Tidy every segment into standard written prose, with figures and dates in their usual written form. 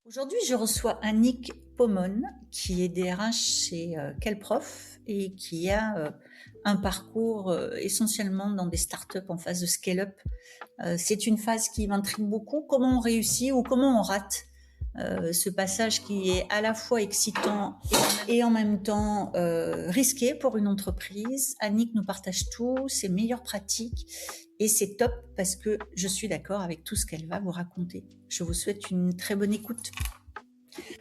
Aujourd'hui, je reçois Annick Pomon, qui est DRH chez Kelprof et qui a un parcours essentiellement dans des startups en phase de scale-up. C'est une phase qui m'intrigue beaucoup. Comment on réussit ou comment on rate ce passage qui est à la fois excitant et en même temps risqué pour une entreprise. Annick nous partage tout, ses meilleures pratiques et c'est top parce que je suis d'accord avec tout ce qu'elle va vous raconter. Je vous souhaite une très bonne écoute.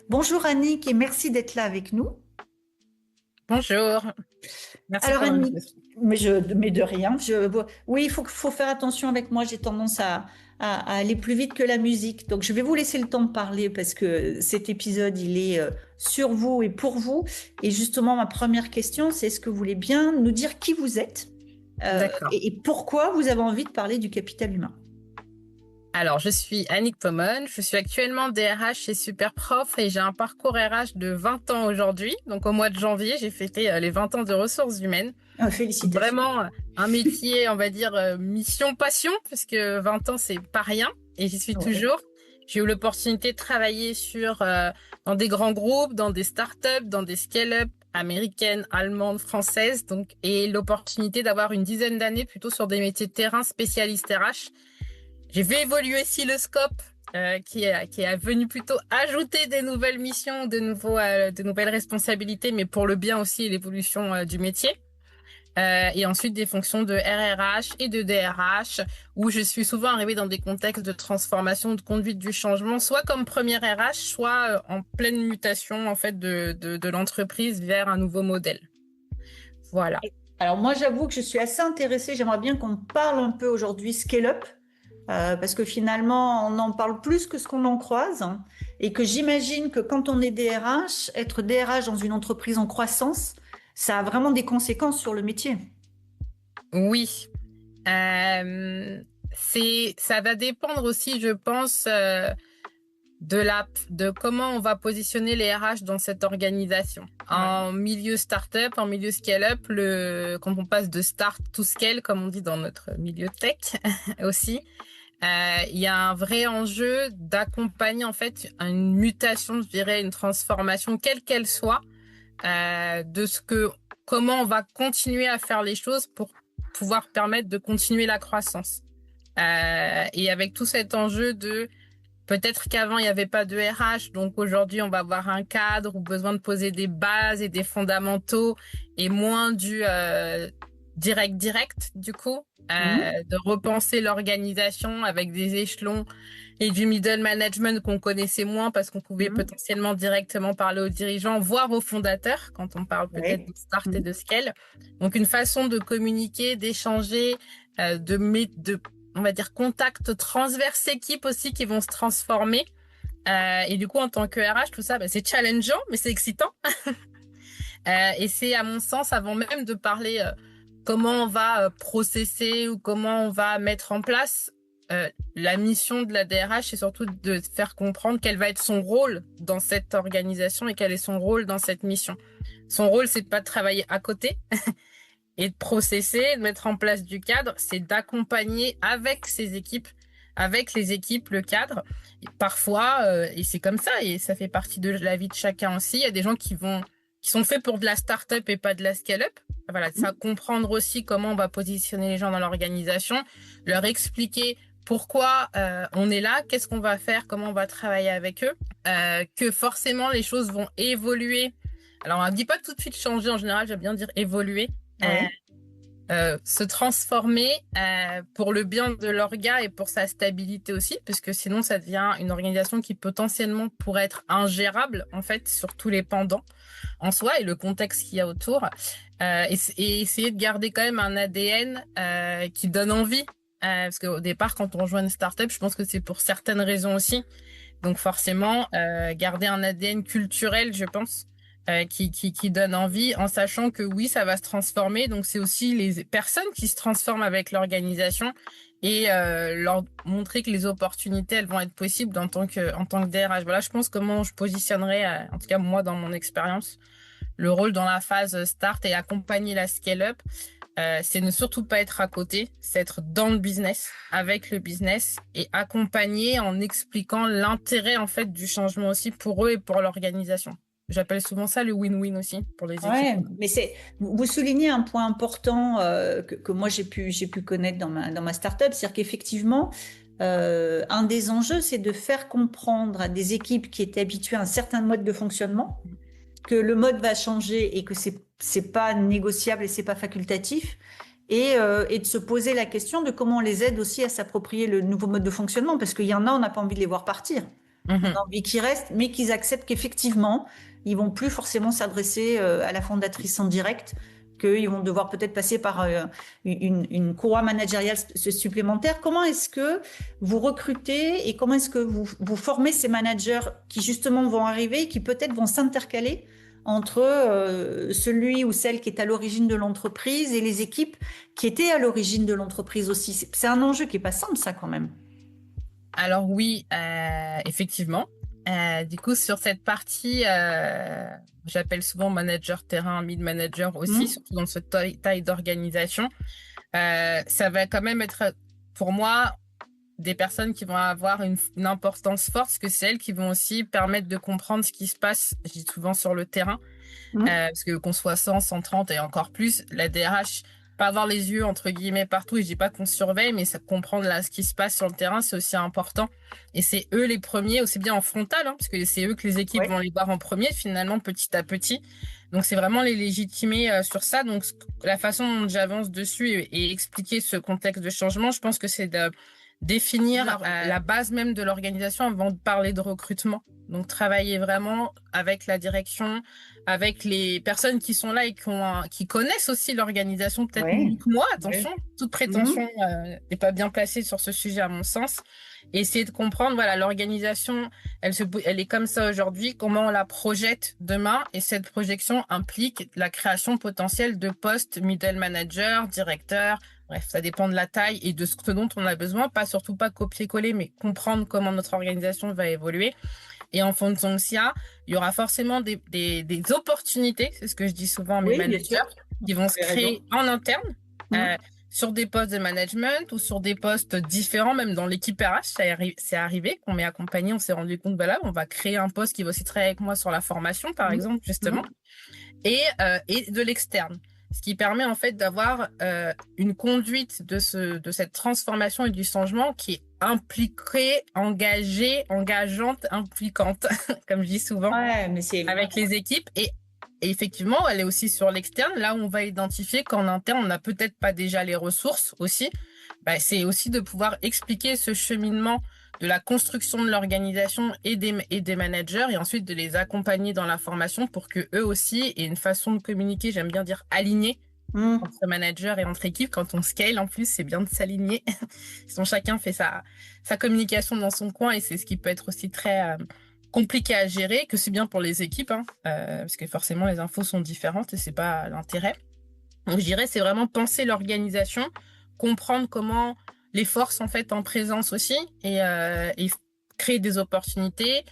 Bonjour Annick et merci d'être là avec nous. Bonjour, merci Alors pour Annick, l'invitation. mais de rien. Oui, il faut faire attention avec moi. J'ai tendance à aller plus vite que la musique. Donc je vais vous laisser le temps de parler parce que cet épisode, il est sur vous et pour vous. Et justement, ma première question, c'est est-ce que vous voulez bien nous dire qui vous êtes D'accord. et pourquoi vous avez envie de parler du capital humain? Alors, je suis Annick Pomon, je suis actuellement DRH chez Superprof et j'ai un parcours RH de 20 ans aujourd'hui. Donc, au mois de janvier, j'ai fêté les 20 ans de ressources humaines. Félicitations. Vraiment un métier, on va dire, mission-passion, parce que 20 ans, c'est pas rien et j'y suis Ouais. toujours. J'ai eu l'opportunité de travailler dans des grands groupes, dans des startups, dans des scale-up américaines, allemandes, françaises, et l'opportunité d'avoir une dizaine d'années plutôt sur des métiers de terrain spécialistes RH. J'ai vu évoluer aussi le scope, qui est venu plutôt ajouter des nouvelles missions, de nouvelles responsabilités, mais pour le bien aussi et l'évolution du métier. Et ensuite des fonctions de RRH et de DRH, où je suis souvent arrivée dans des contextes de transformation, de conduite du changement, soit comme première RH, soit en pleine mutation en fait de l'entreprise vers un nouveau modèle. Voilà. Alors moi, j'avoue que je suis assez intéressée. J'aimerais bien qu'on parle un peu aujourd'hui scale-up. Parce que finalement, on en parle plus que ce qu'on en croise, hein, et que j'imagine que quand on est DRH, être DRH dans une entreprise en croissance, ça a vraiment des conséquences sur le métier. Oui. Ça va dépendre aussi, je pense, de comment on va positionner les RH dans cette organisation. Ouais. En milieu startup, en milieu scale-up, quand on passe de start to scale, comme on dit dans notre milieu tech aussi, il y a un vrai enjeu d'accompagner en fait une mutation, je dirais, une transformation, quelle qu'elle soit, comment on va continuer à faire les choses pour pouvoir permettre de continuer la croissance. Et avec tout cet enjeu de peut-être qu'avant il n'y avait pas de RH, donc aujourd'hui on va avoir un cadre ou besoin de poser des bases et des fondamentaux et moins du direct du coup, Mhm. de repenser l'organisation avec des échelons et du middle management qu'on connaissait moins parce qu'on pouvait Mhm. potentiellement directement parler aux dirigeants, voire aux fondateurs quand on parle peut-être Ouais. de start et Mhm. de scale. Donc une façon de communiquer, d'échanger, de on va dire contact transverse équipe aussi qui vont se transformer. Et du coup, en tant que RH, tout ça, c'est challengeant, mais c'est excitant. Et c'est, à mon sens, avant même de parler comment on va processer ou comment on va mettre en place, la mission de la DRH, c'est surtout de faire comprendre quel va être son rôle dans cette organisation et quel est son rôle dans cette mission. Son rôle, c'est de pas travailler à côté et de processer, de mettre en place du cadre, c'est d'accompagner avec ses équipes, avec les équipes, le cadre. Et parfois, et c'est comme ça, et ça fait partie de la vie de chacun aussi, il y a des gens qui sont faits pour de la start-up et pas de la scale-up. Voilà, ça comprendre aussi comment on va positionner les gens dans l'organisation, leur expliquer pourquoi on est là, qu'est-ce qu'on va faire, comment on va travailler avec eux, que forcément les choses vont évoluer. Alors on ne dit pas tout de suite changer, en général j'aime bien dire évoluer, Ouais. se transformer pour le bien de l'orga et pour sa stabilité aussi, parce que sinon ça devient une organisation qui potentiellement pourrait être ingérable en fait sur tous les pendants en soi et le contexte qu'il y a autour, et essayer de garder quand même un ADN qui donne envie, parce qu'au départ quand on rejoint une startup, je pense que c'est pour certaines raisons aussi, donc forcément garder un ADN culturel, je pense, qui donne envie, en sachant que oui, ça va se transformer. Donc c'est aussi les personnes qui se transforment avec l'organisation et leur montrer que les opportunités, elles vont être possibles en tant que DRH. Voilà, je pense comment je positionnerais, en tout cas moi dans mon expérience, le rôle dans la phase start et accompagner la scale-up. c'est ne surtout pas être à côté, c'est être dans le business, avec le business et accompagner en expliquant l'intérêt en fait du changement aussi pour eux et pour l'organisation. J'appelle souvent ça le win-win aussi pour les équipes. Ouais, mais vous soulignez un point important que moi j'ai pu connaître dans ma startup, c'est-à-dire qu'effectivement, un des enjeux, c'est de faire comprendre à des équipes qui étaient habituées à un certain mode de fonctionnement que le mode va changer et que c'est pas négociable et c'est pas facultatif. Et de se poser la question de comment on les aide aussi à s'approprier le nouveau mode de fonctionnement, parce qu'il y en a, on n'a pas envie de les voir partir. On a envie qu'ils restent, mais qu'ils acceptent qu'effectivement, ils vont plus forcément s'adresser à la fondatrice en direct, qu'ils vont devoir peut-être passer par une courroie managériale supplémentaire. Comment est-ce que vous recrutez et comment est-ce que vous formez ces managers qui justement vont arriver et qui peut-être vont s'intercaler entre celui ou celle qui est à l'origine de l'entreprise et les équipes qui étaient à l'origine de l'entreprise aussi. C'est un enjeu qui est pas simple, ça, quand même. Alors oui, effectivement. Du coup, sur cette partie, j'appelle souvent manager terrain, mid-manager aussi, surtout dans cette taille d'organisation. Ça va quand même être, pour moi, des personnes qui vont avoir une importance forte, parce que c'est elles qui vont aussi permettre de comprendre ce qui se passe, je dis souvent sur le terrain, parce que qu'on soit 100, 130 et encore plus, la DRH, pas avoir les yeux entre guillemets partout, et je dis pas qu'on surveille, mais ça comprendre là ce qui se passe sur le terrain, c'est aussi important. Et c'est eux les premiers, aussi bien en frontal, parce que c'est eux que les équipes vont les voir en premier, finalement, petit à petit. Donc c'est vraiment les légitimer sur ça. Donc la façon dont j'avance dessus et expliquer ce contexte de changement, je pense que c'est de définir la base même de l'organisation avant de parler de recrutement. Donc travailler vraiment avec la direction, avec les personnes qui sont là et qui connaissent aussi l'organisation peut-être mieux que moi. Attention, toute prétention n'est pas bien placée sur ce sujet à mon sens. Et essayer de comprendre, voilà, l'organisation, elle est comme ça aujourd'hui, comment on la projette demain. Et cette projection implique la création potentielle de postes middle manager, directeur. Bref, ça dépend de la taille et de ce dont on a besoin. Surtout pas copier-coller, mais comprendre comment notre organisation va évoluer. Et en fonction de ça, il y aura forcément des opportunités, c'est ce que je dis souvent à mes managers, qui vont se créer en interne, sur des postes de management ou sur des postes différents, même dans l'équipe RH. C'est arrivé qu'on m'ait accompagné, on s'est rendu compte, bah là, on va créer un poste qui va aussi travailler avec moi sur la formation, par exemple, justement, et de l'externe. Ce qui permet en fait d'avoir une conduite de cette transformation et du changement qui est impliquée, engagée, engageante, impliquante, comme je dis souvent, avec les équipes. Et effectivement, elle est aussi sur l'externe, là où on va identifier qu'en interne, on n'a peut-être pas déjà les ressources aussi. Bah, c'est aussi de pouvoir expliquer ce cheminement de la construction de l'organisation et des managers, et ensuite de les accompagner dans la formation pour que eux aussi aient une façon de communiquer, j'aime bien dire alignée, entre managers et entre équipes. Quand on scale, en plus, c'est bien de s'aligner. Chacun fait sa communication dans son coin, et c'est ce qui peut être aussi très compliqué à gérer, que c'est bien pour les équipes, parce que forcément les infos sont différentes et c'est pas l'intérêt. Donc je dirais c'est vraiment penser l'organisation, comprendre comment les forces en fait en présence aussi, et créer des opportunités.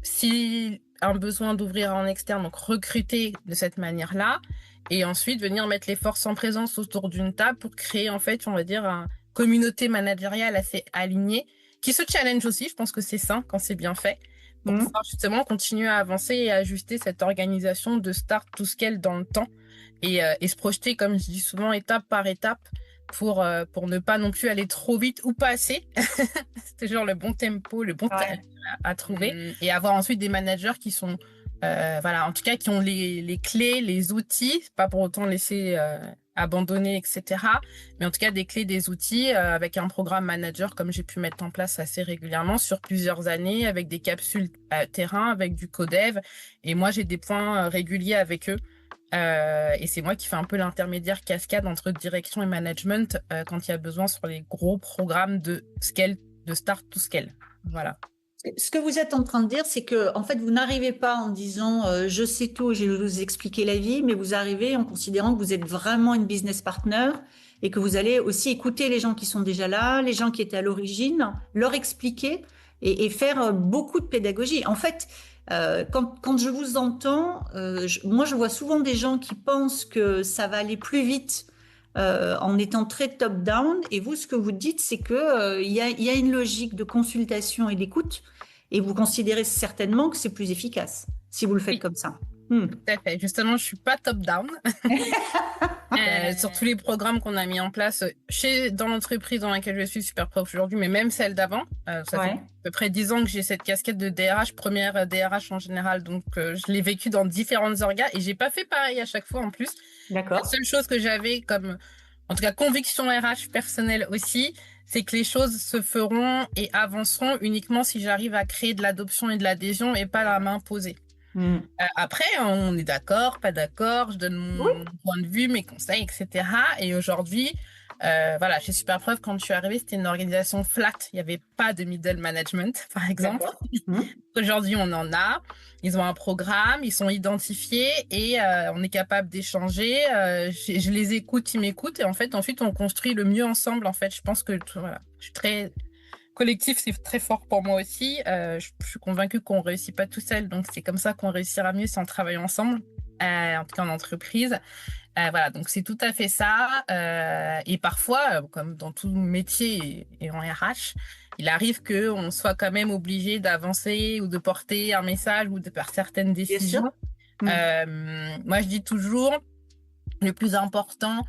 Si un besoin d'ouvrir en externe, donc recruter de cette manière-là, et ensuite venir mettre les forces en présence autour d'une table pour créer en fait, on va dire, une communauté managériale assez alignée, qui se challenge aussi. Je pense que c'est sain quand c'est bien fait, pour pouvoir justement continuer à avancer et ajuster cette organisation de start to scale dans le temps, et se projeter, comme je dis souvent, étape par étape, pour ne pas non plus aller trop vite ou pas assez. C'est toujours le bon tempo, le bon timing à trouver, et avoir ensuite des managers qui sont voilà, en tout cas qui ont les clés, les outils, pas pour autant laisser abandonner, etc. Mais en tout cas des clés, des outils, avec un programme manager comme j'ai pu mettre en place assez régulièrement sur plusieurs années, avec des capsules terrain, avec du codev. Et moi j'ai des points réguliers avec eux. Et c'est moi qui fais un peu l'intermédiaire cascade entre direction et management quand il y a besoin sur les gros programmes de scale, de start to scale. Voilà. Ce que vous êtes en train de dire, c'est que en fait, vous n'arrivez pas en disant je sais tout, je vais vous expliquer la vie, mais vous arrivez en considérant que vous êtes vraiment une business partner et que vous allez aussi écouter les gens qui sont déjà là, les gens qui étaient à l'origine, leur expliquer et faire beaucoup de pédagogie. En fait, quand je vous entends, moi je vois souvent des gens qui pensent que ça va aller plus vite en étant très top-down. Et vous, ce que vous dites, c'est que, il y a une logique de consultation et d'écoute, et vous considérez certainement que c'est plus efficace si vous le faites Oui, comme ça. Hmm. tout à fait. Justement, je suis pas top-down. Sur tous les programmes qu'on a mis en place dans l'entreprise dans laquelle je suis super prof aujourd'hui, mais même celle d'avant. Ça fait Ouais, à peu près 10 ans que j'ai cette casquette de DRH, première DRH en général. Donc, je l'ai vécu dans différentes orgas et j'ai pas fait pareil à chaque fois en plus. La d'accord. seule chose que j'avais comme, en tout cas, conviction RH personnelle aussi, c'est que les choses se feront et avanceront uniquement si j'arrive à créer de l'adoption et de l'adhésion et pas la main posée. Hmm. Après, on est d'accord, pas d'accord, je donne Oui, mon point de vue, mes conseils, etc. Et aujourd'hui, voilà, chez Superpreuve, quand je suis arrivée, c'était une organisation flat. Il n'y avait pas de middle management, par exemple. d'accord. Hmm. Aujourd'hui, on en a. Ils ont un programme, ils sont identifiés et on est capable d'échanger. Je les écoute, ils m'écoutent et en fait, ensuite, on construit le mieux ensemble. En fait, je pense que voilà, je suis très collectif, c'est très fort pour moi aussi. Je suis convaincue qu'on réussit pas tout seul, donc c'est comme ça qu'on réussira mieux si on travaille ensemble, en tout cas en entreprise. Voilà, donc c'est tout à fait ça. Et parfois, comme dans tout métier et en RH, il arrive qu'on soit quand même obligé d'avancer ou de porter un message ou de faire certaines Bien sûr. décisions. Hmm. Moi, je dis toujours, le plus important,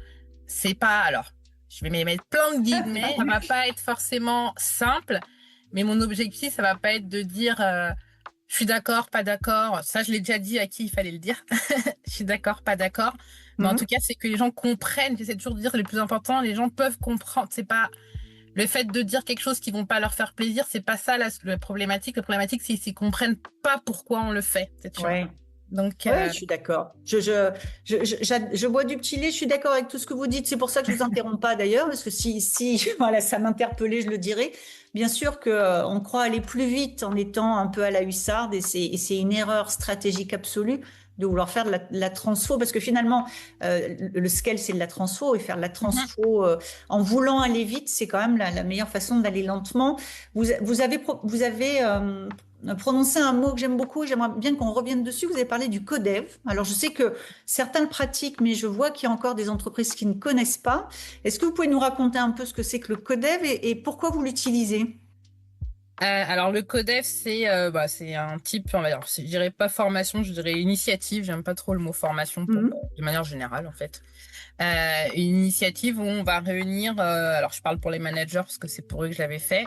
c'est pas, alors, je vais mettre plein de guillemets, ça va pas être forcément simple, mais mon objectif, ça va pas être de dire, je suis d'accord, pas d'accord. Ça, je l'ai déjà dit à qui il fallait le dire. Je suis d'accord, pas d'accord. Mais en Hmm. tout cas, c'est que les gens comprennent. J'essaie toujours de dire le plus important, les gens peuvent comprendre. C'est pas le fait de dire quelque chose qui vont pas leur faire plaisir, c'est pas ça la problématique. La problématique, c'est qu'ils comprennent pas pourquoi on le fait, tu vois. Ouais. Donc, Ouais, je suis d'accord. Je bois du petit lait, je suis d'accord avec tout ce que vous dites. C'est pour ça que je vous interromps pas d'ailleurs, parce que si voilà, ça m'interpellait, je le dirais. Bien sûr que on croit aller plus vite en étant un peu à la hussarde, et c'est une erreur stratégique absolue de vouloir faire de la transfo, parce que finalement, le scale, c'est de la transfo, et faire de la mhm. transfo en voulant aller vite, c'est quand même la meilleure façon d'aller lentement. Vous avez prononcé un mot que j'aime beaucoup, j'aimerais bien qu'on revienne dessus. Vous avez parlé du codev. Alors, je sais que certains le pratiquent, mais je vois qu'il y a encore des entreprises qui ne connaissent pas. Est-ce que vous pouvez nous raconter un peu ce que c'est que le codev, et pourquoi vous l'utilisez? Alors le CODEF, c'est un type, on va dire, je dirais pas formation, je dirais initiative. J'aime pas trop le mot formation Mhm. de manière générale en fait. Une initiative où on va réunir, alors je parle pour les managers parce que c'est pour eux que je l'avais fait,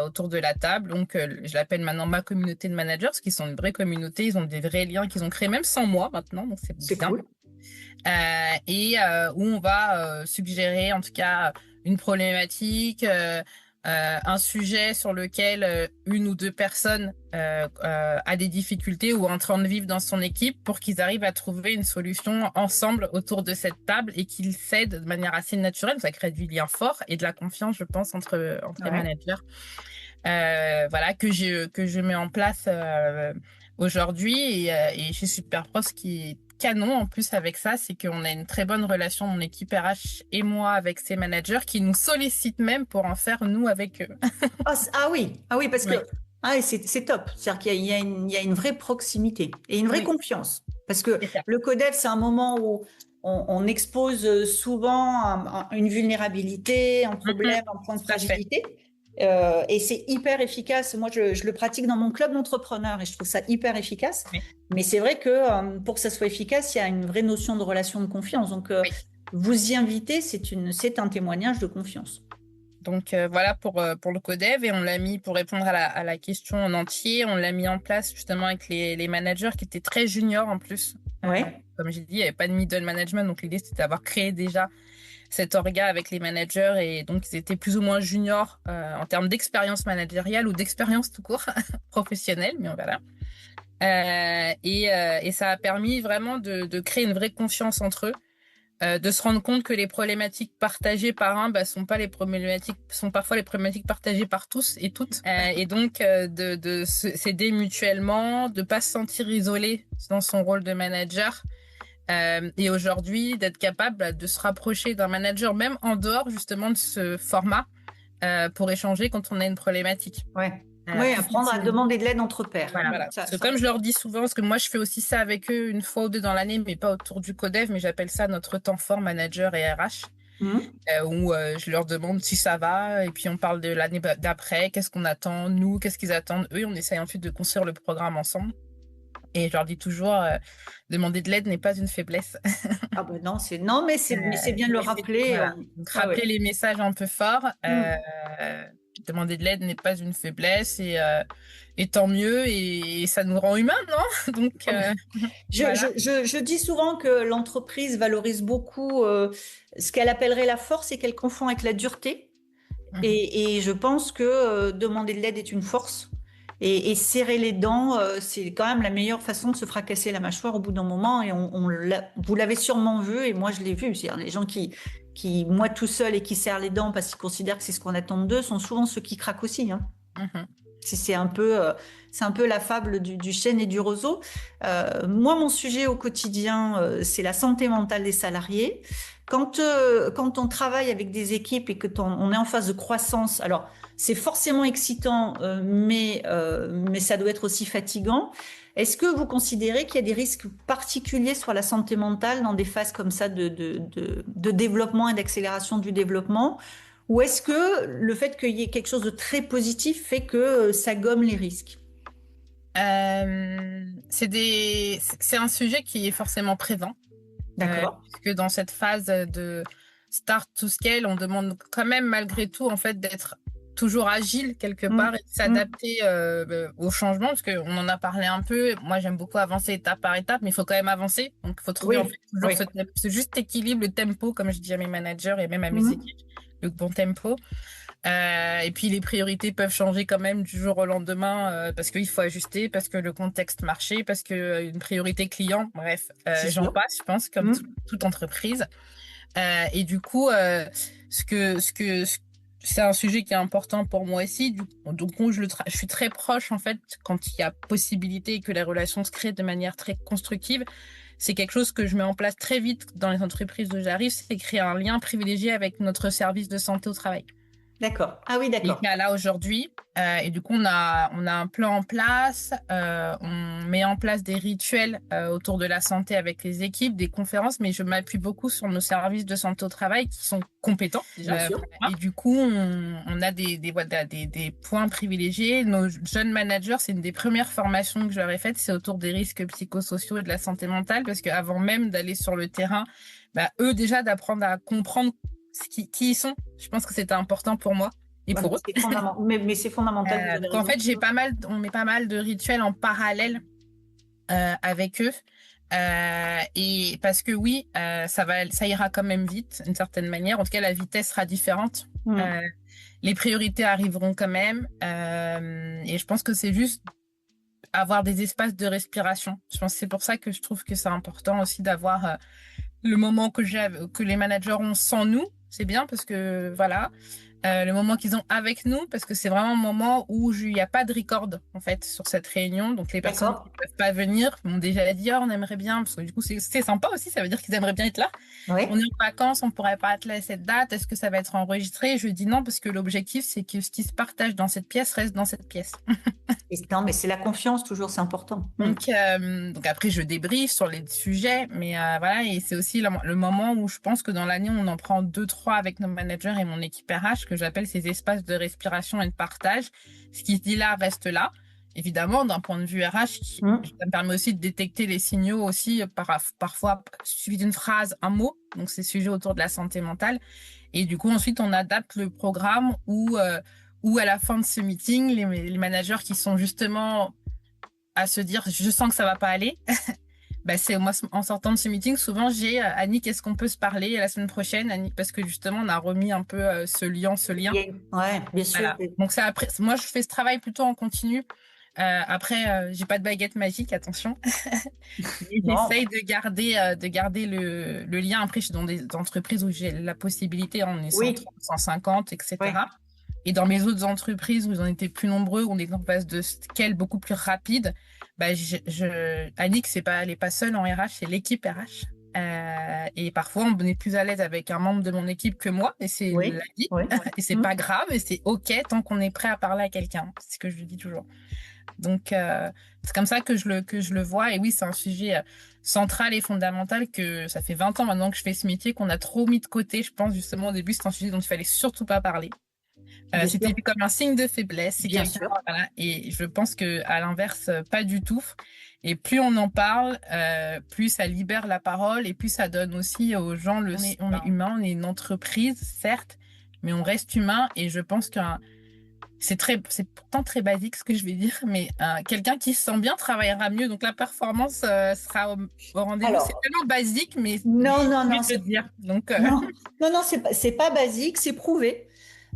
autour de la table. Donc je l'appelle maintenant ma communauté de managers, parce qu'ils sont une vraie communauté, ils ont des vrais liens qu'ils ont créés même sans moi maintenant, donc c'est C'est bien. cool. Et où on va suggérer en tout cas une problématique, un sujet sur lequel une ou deux personnes a des difficultés ou est en train de vivre dans son équipe, pour qu'ils arrivent à trouver une solution ensemble autour de cette table et qu'ils s'aident de manière assez naturelle. Ça crée du lien fort et de la confiance, je pense, entre les Ouais. managers. Voilà, que je mets en place aujourd'hui, et chez Superpro, ce qui est canon en plus avec ça, c'est qu'on a une très bonne relation, mon équipe RH et moi, avec ces managers qui nous sollicitent même pour en faire nous avec eux. Ah oui, parce que Oui, c'est top. C'est-à-dire il y a une vraie proximité et une vraie oui, confiance. Parce que c'est ça. le codev, c'est un moment où on expose souvent une vulnérabilité, un Mhm, problème, un point de tout à fait. fragilité. Et c'est hyper efficace. Moi, je le pratique dans mon club d'entrepreneurs, et je trouve ça hyper efficace. Oui, Mais c'est vrai que pour que ça soit efficace, il y a une vraie notion de relation de confiance. Donc, oui. vous y inviter, c'est un témoignage de confiance. Donc voilà pour le codev, et on l'a mis pour répondre à la question en entier. On l'a mis en place justement avec les managers qui étaient très juniors en plus. Ouais. Comme j'ai dit, il n'y avait pas de middle management, donc l'idée c'était d'avoir créé déjà cet orga avec les managers, et donc ils étaient plus ou moins juniors en termes d'expérience managériale ou d'expérience tout court professionnelle, mais voilà. Et ça a permis vraiment de créer une vraie confiance entre eux, de se rendre compte que les problématiques partagées par un, sont parfois les problématiques partagées par tous et toutes, et donc s'aider mutuellement, de pas se sentir isolé dans son rôle de manager. Et aujourd'hui, d'être capable de se rapprocher d'un manager, même en dehors justement de ce format, pour échanger quand on a une problématique. Ouais. Oui, Plus apprendre à facilement. demander de l'aide entre pairs. Voilà. Ça, Parce que ça. comme je leur dis souvent, parce que moi je fais aussi ça avec eux une fois ou deux dans l'année, mais pas autour du codev, mais j'appelle ça notre temps fort manager et RH. Mmh. où je leur demande si ça va, et puis on parle de l'année d'après, qu'est-ce qu'on attend, nous, qu'est-ce qu'ils attendent, eux, et on essaye ensuite de construire le programme ensemble. Et je leur dis toujours, demander de l'aide n'est pas une faiblesse. Ah bah non, non, mais c'est bien de le rappeler. Voilà. Donc, Ouais, ouais. rappeler les messages un peu forts. Mmh. Demander de l'aide n'est pas une faiblesse, et tant mieux, et ça nous rend humains, non? Donc, Ah bah, voilà. je dis souvent que l'entreprise valorise beaucoup ce qu'elle appellerait la force et qu'elle confond avec la dureté. Mhm. Et je pense que demander de l'aide est une force. Et serrer les dents, c'est quand même la meilleure façon de se fracasser la mâchoire au bout d'un moment. Et vous l'avez sûrement vu, et moi je l'ai vu. C'est-à-dire les gens moi tout seul, et qui serrent les dents parce qu'ils considèrent que c'est ce qu'on attend d'eux, sont souvent ceux qui craquent aussi, hein. Mhm. C'est un peu la fable du chêne et du roseau. Moi, mon sujet au quotidien, c'est la santé mentale des salariés. Quand on travaille avec des équipes et que on est en phase de croissance, alors c'est forcément excitant, mais ça doit être aussi fatigant. Est-ce que vous considérez qu'il y a des risques particuliers sur la santé mentale dans des phases comme ça de développement et d'accélération du développement? Ou est-ce que le fait qu'il y ait quelque chose de très positif fait que ça gomme les risques? C'est un sujet qui est forcément présent, D'accord. puisque dans cette phase de start to scale, on demande quand même malgré tout en fait d'être toujours agile quelque Mm, part et de mm, s'adapter au changement, parce qu'on en a parlé un peu. Moi, j'aime beaucoup avancer étape par étape, mais il faut quand même avancer. Donc, il faut trouver en oui, fait toujours oui. ce juste équilibre, le tempo, comme je dis à mes managers et même à mes Mm, équipes, le bon tempo. Et puis les priorités peuvent changer quand même du jour au lendemain, parce qu'il faut ajuster, parce que le contexte marché, parce que une priorité client, bref, c'est j'en sûr. passe, je pense, comme Mm, toute entreprise. Et du coup, c'est un sujet qui est important pour moi aussi. Donc je suis très proche en fait quand il y a possibilité et que les relations se créent de manière très constructive. C'est quelque chose que je mets en place très vite dans les entreprises où j'arrive, c'est créer un lien privilégié avec notre service de santé au travail. d'accord. Ah oui, Il d'accord. est là aujourd'hui. Et du coup, on a un plan en place. On met en place des rituels autour de la santé avec les équipes, des conférences, mais je m'appuie beaucoup sur nos services de santé au travail qui sont compétents Bien déjà. sûr. Et du coup, on a voilà, des points privilégiés. Nos jeunes managers, c'est une des premières formations que je leur ai faites, c'est autour des risques psychosociaux et de la santé mentale, parce qu'avant même d'aller sur le terrain, bah, eux déjà d'apprendre à comprendre qui ils sont. Je pense que c'était important pour moi et Ouais, mais pour eux. c'est mais c'est fondamental, vous avez Donc en raison. fait, on met pas mal de rituels en parallèle avec eux. Et parce que oui, ça ira quand même vite, d'une certaine manière. En tout cas, la vitesse sera différente. Mm. Euh, les priorités arriveront quand même. Et je pense que c'est juste avoir des espaces de respiration. Je pense que c'est pour ça que je trouve que c'est important aussi d'avoir le moment que les managers ont sans nous. C'est bien parce que voilà, le moment qu'ils ont avec nous, parce que c'est vraiment un moment où il n'y a pas de record en fait sur cette réunion. Donc les personnes qui D'accord. ne peuvent pas venir m'ont déjà dit oh, on aimerait bien, parce que du coup c'est sympa aussi, ça veut dire qu'ils aimeraient bien être là. On Oui. est en vacances, on pourrait pas être là à cette date, est-ce que ça va être enregistré? Je dis non, parce que l'objectif c'est que ce qui se partage dans cette pièce reste dans cette pièce. Non, mais c'est la confiance, toujours, c'est important. Mm. Donc après, je débriefe sur les sujets, mais voilà, et c'est aussi le moment où je pense que dans l'année, on en prend deux, trois avec nos managers et mon équipe RH, que j'appelle ces espaces de respiration et de partage. Ce qui se dit là reste là. Évidemment, d'un point de vue RH, Mm. ça me permet aussi de détecter les signaux aussi, parfois suivi d'une phrase, un mot. Donc, ces sujets autour de la santé mentale. Et du coup, ensuite, on adapte le programme où à la fin de ce meeting, les managers qui sont justement à se dire je sens que ça va pas aller. Bah, c'est moi en sortant de ce meeting, souvent j'ai Annick, est-ce qu'on peut se parler la semaine prochaine, Annick, parce que justement on a remis un peu ce lien. Ouais, bien sûr. Voilà. Donc ça après, moi je fais ce travail plutôt en continu. Après, j'ai pas de baguette magique, attention. Mais Non. j'essaye de garder le lien. Après, je suis dans des entreprises où j'ai la possibilité, on est Oui. 130, 150, Oui. etc. Et dans mes autres entreprises où ils ont été plus nombreux, où on est en phase de scale beaucoup plus rapide, bah, Annick, elle est pas seule en RH, c'est l'équipe RH. Et parfois, on est plus à l'aise avec un membre de mon équipe que moi, et c'est la Oui. vie. Oui. Et c'est Mm. pas grave, et c'est OK tant qu'on est prêt à parler à quelqu'un. C'est ce que je dis toujours. Donc, c'est comme ça que je le vois. Et oui, c'est un sujet central et fondamental que ça fait 20 ans maintenant que je fais ce métier, qu'on a trop mis de côté. Je pense justement au début, c'est un sujet dont il fallait surtout pas parler. Bien C'était sûr, vu comme un signe de faiblesse. C'est bien quelqu'un, sûr. voilà. Et je pense que à l'inverse, pas du tout. Et plus on en parle, plus ça libère la parole et plus ça donne aussi aux gens on est humain, on est une entreprise, certes, mais on reste humain. Et je pense qu'un c'est pourtant très basique ce que je vais dire, mais quelqu'un qui se sent bien travaillera mieux. Donc la performance sera au rendez-vous. C'est Alors, tellement basique, mais non, non, j'ai non, envie de le dire. Donc non, non, non, c'est pas basique, c'est prouvé.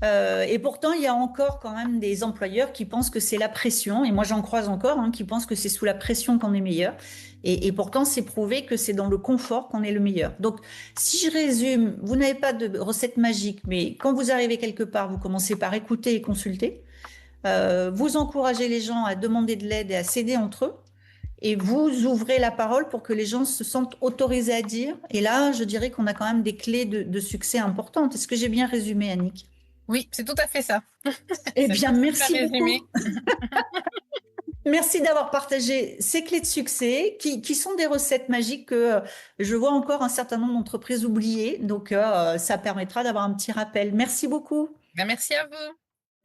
Et pourtant, il y a encore quand même des employeurs qui pensent que c'est la pression, et moi j'en croise encore, hein, qui pensent que c'est sous la pression qu'on est meilleur. Et pourtant, c'est prouvé que c'est dans le confort qu'on est le meilleur. Donc, si je résume, vous n'avez pas de recette magique, mais quand vous arrivez quelque part, vous commencez par écouter et consulter. Vous encouragez les gens à demander de l'aide et à s'aider entre eux. Et vous ouvrez la parole pour que les gens se sentent autorisés à dire. Et là, je dirais qu'on a quand même des clés de succès importantes. Est-ce que j'ai bien résumé, Annick? oui, c'est tout à fait ça. Eh C'est bien, super merci résumé. beaucoup. Merci d'avoir partagé ces clés de succès qui sont des recettes magiques que je vois encore un certain nombre d'entreprises oublier. Donc, ça permettra d'avoir un petit rappel. Merci beaucoup. Ben, merci à vous.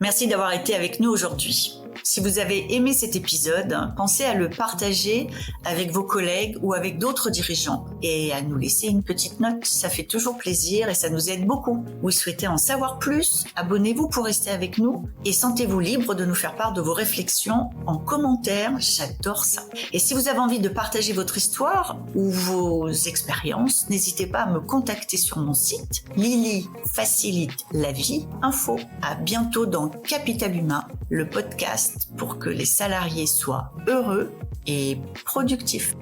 Merci d'avoir été avec nous aujourd'hui. Si vous avez aimé cet épisode, pensez à le partager avec vos collègues ou avec d'autres dirigeants et à nous laisser une petite note. Ça fait toujours plaisir et ça nous aide beaucoup. Vous souhaitez en savoir plus? Abonnez-vous pour rester avec nous et sentez-vous libre de nous faire part de vos réflexions en commentaire. J'adore ça. Et si vous avez envie de partager votre histoire ou vos expériences, n'hésitez pas à me contacter sur mon site Lily facilite la vie info. À bientôt dans Capital Humain, le podcast pour que les salariés soient heureux et productifs.